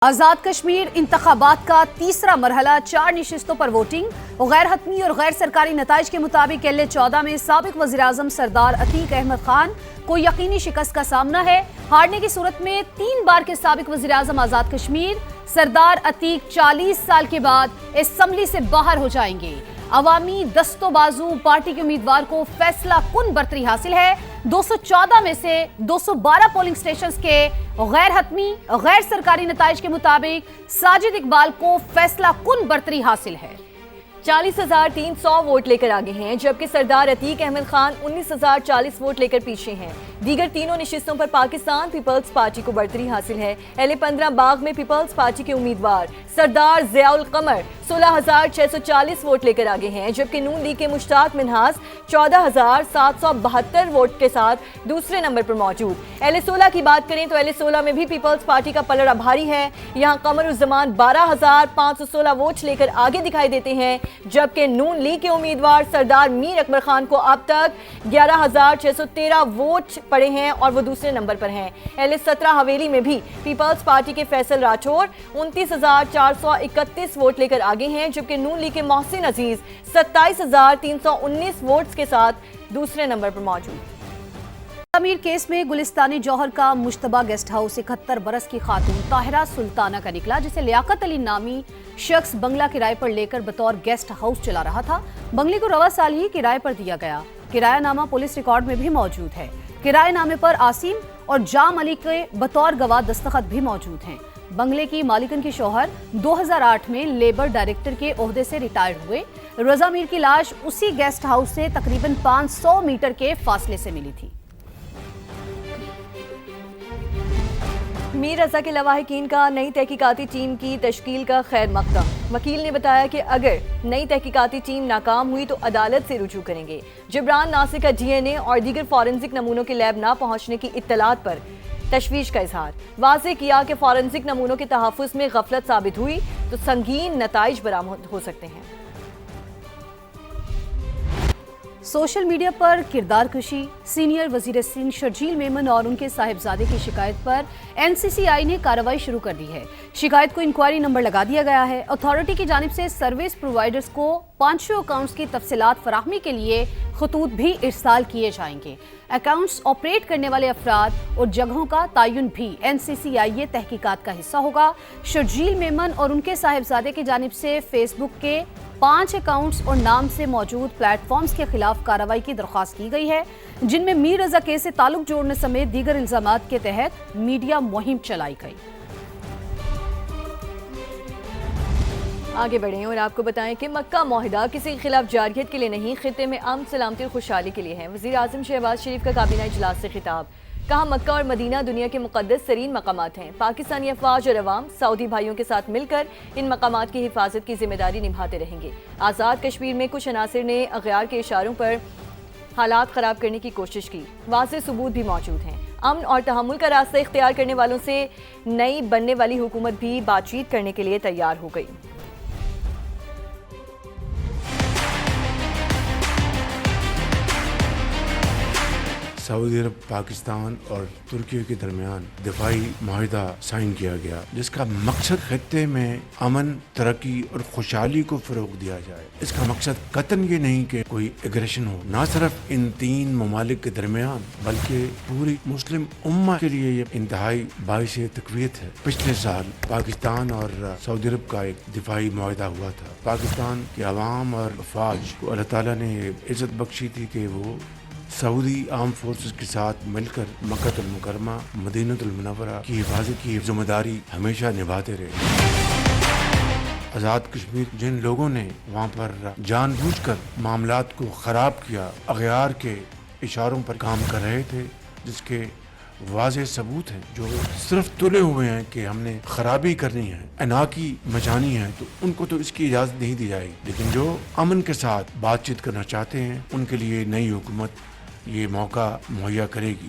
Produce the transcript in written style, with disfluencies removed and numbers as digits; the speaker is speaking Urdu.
آزاد کشمیر انتخابات کا تیسرا مرحلہ 4 نشستوں پر ووٹنگ غیر حتمی اور غیر سرکاری نتائج کے مطابق LA-14 میں سابق وزیراعظم سردار عتیق احمد خان کو یقینی شکست کا سامنا ہے۔ ہارنے کی صورت میں 3 بار کے سابق وزیراعظم آزاد کشمیر سردار عتیق 40 سال کے بعد اسمبلی سے باہر ہو جائیں گے۔ عوامی دست و بازو پارٹی کے امیدوار کو فیصلہ کن برتری حاصل ہے۔ 214 میں سے 212 پولنگ سٹیشنز کے غیر حتمی غیر سرکاری نتائج کے مطابق ساجد اقبال کو فیصلہ کن برتری حاصل ہے۔ 40,300 ووٹ لے کر آگے ہیں، جبکہ سردار عتیق احمد خان 19,040 ووٹ لے کر پیچھے ہیں۔ دیگر تینوں نشستوں پر پاکستان پیپلز پارٹی کو برتری حاصل ہے۔ LA-15 باغ میں پیپلز پارٹی کے امیدوار سردار ضیاء القمر 16,640 ووٹ لے کر آگے ہیں، جبکہ نون لیگ کے مشتاق منہاس 14,772 ووٹ کے ساتھ دوسرے نمبر پر موجود۔ LA-16 کی بات کریں تو LA-16 میں بھی پیپلز پارٹی کا پلڑا بھاری ہے۔ یہاں قمر الزمان 12,516 ووٹ لے کر آگے دکھائی دیتے ہیں، جبکہ نون لیگ کے امیدوار سردار میر اکبر خان کو اب تک 11,613 ووٹ پڑے ہیں اور وہ دوسرے نمبر پر ہیں۔ LA-17 حویلی میں بھی پیپلز پارٹی کے فیصل راٹھور 29,431 ووٹ لے کر آگے ہیں، جبکہ نون لیگ کے محسن عزیز 27,319 ووٹس کے ساتھ دوسرے نمبر پر موجود۔ امیر کیس میں گلستانی جوہر کا مشتبہ گیسٹ ہاؤس 71 برس کی خاتون طاہرہ سلطانہ کا نکلا، جسے لیاقت علی نامی شخص بنگلہ کرائے پر لے کر بطور گیسٹ ہاؤس چلا رہا تھا۔ بنگلے کو رواں سال ہی کرائے پر دیا گیا۔ کرایہ نامہ پولیس ریکارڈ میں بھی موجود ہے۔ کرایہ نامے پر عاصم اور جام علی کے بطور گواہ دستخط بھی موجود ہیں۔ بنگلے کی مالکن کے شوہر 2008 میں لیبر ڈائریکٹر کے عہدے سے ریٹائرڈ ہوئے۔ رضا میر کی لاش اسی گیسٹ ہاؤس سے تقریباً 500 میٹر کے فاصلے سے ملی تھی۔ میر رضا کے لواحقین کا نئی تحقیقاتی ٹیم کی تشکیل کا خیر مقدم۔ وکیل نے بتایا کہ اگر نئی تحقیقاتی ٹیم ناکام ہوئی تو عدالت سے رجوع کریں گے۔ جبران ناصر کا DNA اور دیگر فورنزک نمونوں کے لیب نہ پہنچنے کی اطلاعات پر تشویش کا اظہار۔ واضح کیا کہ فورنزک نمونوں کے تحفظ میں غفلت ثابت ہوئی تو سنگین نتائج برآمد ہو سکتے ہیں۔ سوشل میڈیا پر کردار کشی، سینئر وزیر سندھ شرجیل میمن اور ان کے صاحبزادے کی شکایت پر NCCI نے کارروائی شروع کر دی ہے۔ شکایت کو انکوائری نمبر لگا دیا گیا ہے۔ اتھارٹی کی جانب سے سروس پرووائیڈرز کو 500 اکاؤنٹس کی تفصیلات فراہمی کے لیے خطوط بھی ارسال کیے جائیں گے۔ اکاؤنٹس آپریٹ کرنے والے افراد اور جگہوں کا تعین بھی NCCI تحقیقات کا حصہ ہوگا۔ شرجیل میمن اور ان کے صاحبزادے کی جانب سے فیس بک کے 5 اکاؤنٹس اور نام سے موجود پلیٹ فارمز کے خلاف کارروائی کی درخواست کی گئی ہے، جن میں میر رضا کیس سے تعلق جوڑنے سمیت دیگر الزامات کے تحت میڈیا مہم چلائی گئی۔ آگے بڑھیں اور آپ کو بتائیں کہ مکہ معاہدہ کسی کے خلاف جارحیت کے لیے نہیں، خطے میں امن، سلامتی اور خوشحالی کے لیے ہے۔ وزیر اعظم شہباز شریف کا کابینہ اجلاس سے خطاب۔ کہا مکہ اور مدینہ دنیا کے مقدس ترین مقامات ہیں۔ پاکستانی افواج اور عوام سعودی بھائیوں کے ساتھ مل کر ان مقامات کی حفاظت کی ذمہ داری نبھاتے رہیں گے۔ آزاد کشمیر میں کچھ عناصر نے اغیار کے اشاروں پر حالات خراب کرنے کی کوشش کی، واضح ثبوت بھی موجود ہیں۔ امن اور تحمل کا راستہ اختیار کرنے والوں سے نئی بننے والی حکومت بھی بات چیت کرنے کے لیے تیار ہو گئی۔ سعودی عرب، پاکستان اور ترکی کے درمیان دفاعی معاہدہ سائن کیا گیا، جس کا مقصد خطے میں امن، ترقی اور خوشحالی کو فروغ دیا جائے۔ اس کا مقصد قطعاً یہ نہیں کہ کوئی ایگریشن ہو، نہ صرف ان 3 ممالک کے درمیان بلکہ پوری مسلم امہ کے لیے یہ انتہائی باعث تقویت ہے۔ پچھلے سال پاکستان اور سعودی عرب کا ایک دفاعی معاہدہ ہوا تھا۔ پاکستان کے عوام اور افواج کو اللہ تعالیٰ نے عزت بخشی تھی کہ وہ سعودی آرم فورسز کے ساتھ مل کر مکہ المکرمہ، مدینہ المنورہ کی حفاظت کی ذمہ داری ہمیشہ نبھاتے رہے۔ آزاد کشمیر جن لوگوں نے وہاں پر جان بوجھ کر معاملات کو خراب کیا، اغیار کے اشاروں پر کام کر رہے تھے، جس کے واضح ثبوت ہیں، جو صرف تلے ہوئے ہیں کہ ہم نے خرابی کرنی ہے، اناکی مچانی ہے، تو ان کو تو اس کی اجازت نہیں دی جائے گی۔ لیکن جو امن کے ساتھ بات چیت کرنا چاہتے ہیں، ان کے لیے نئی حکومت یہ موقع مہیا کرے گی۔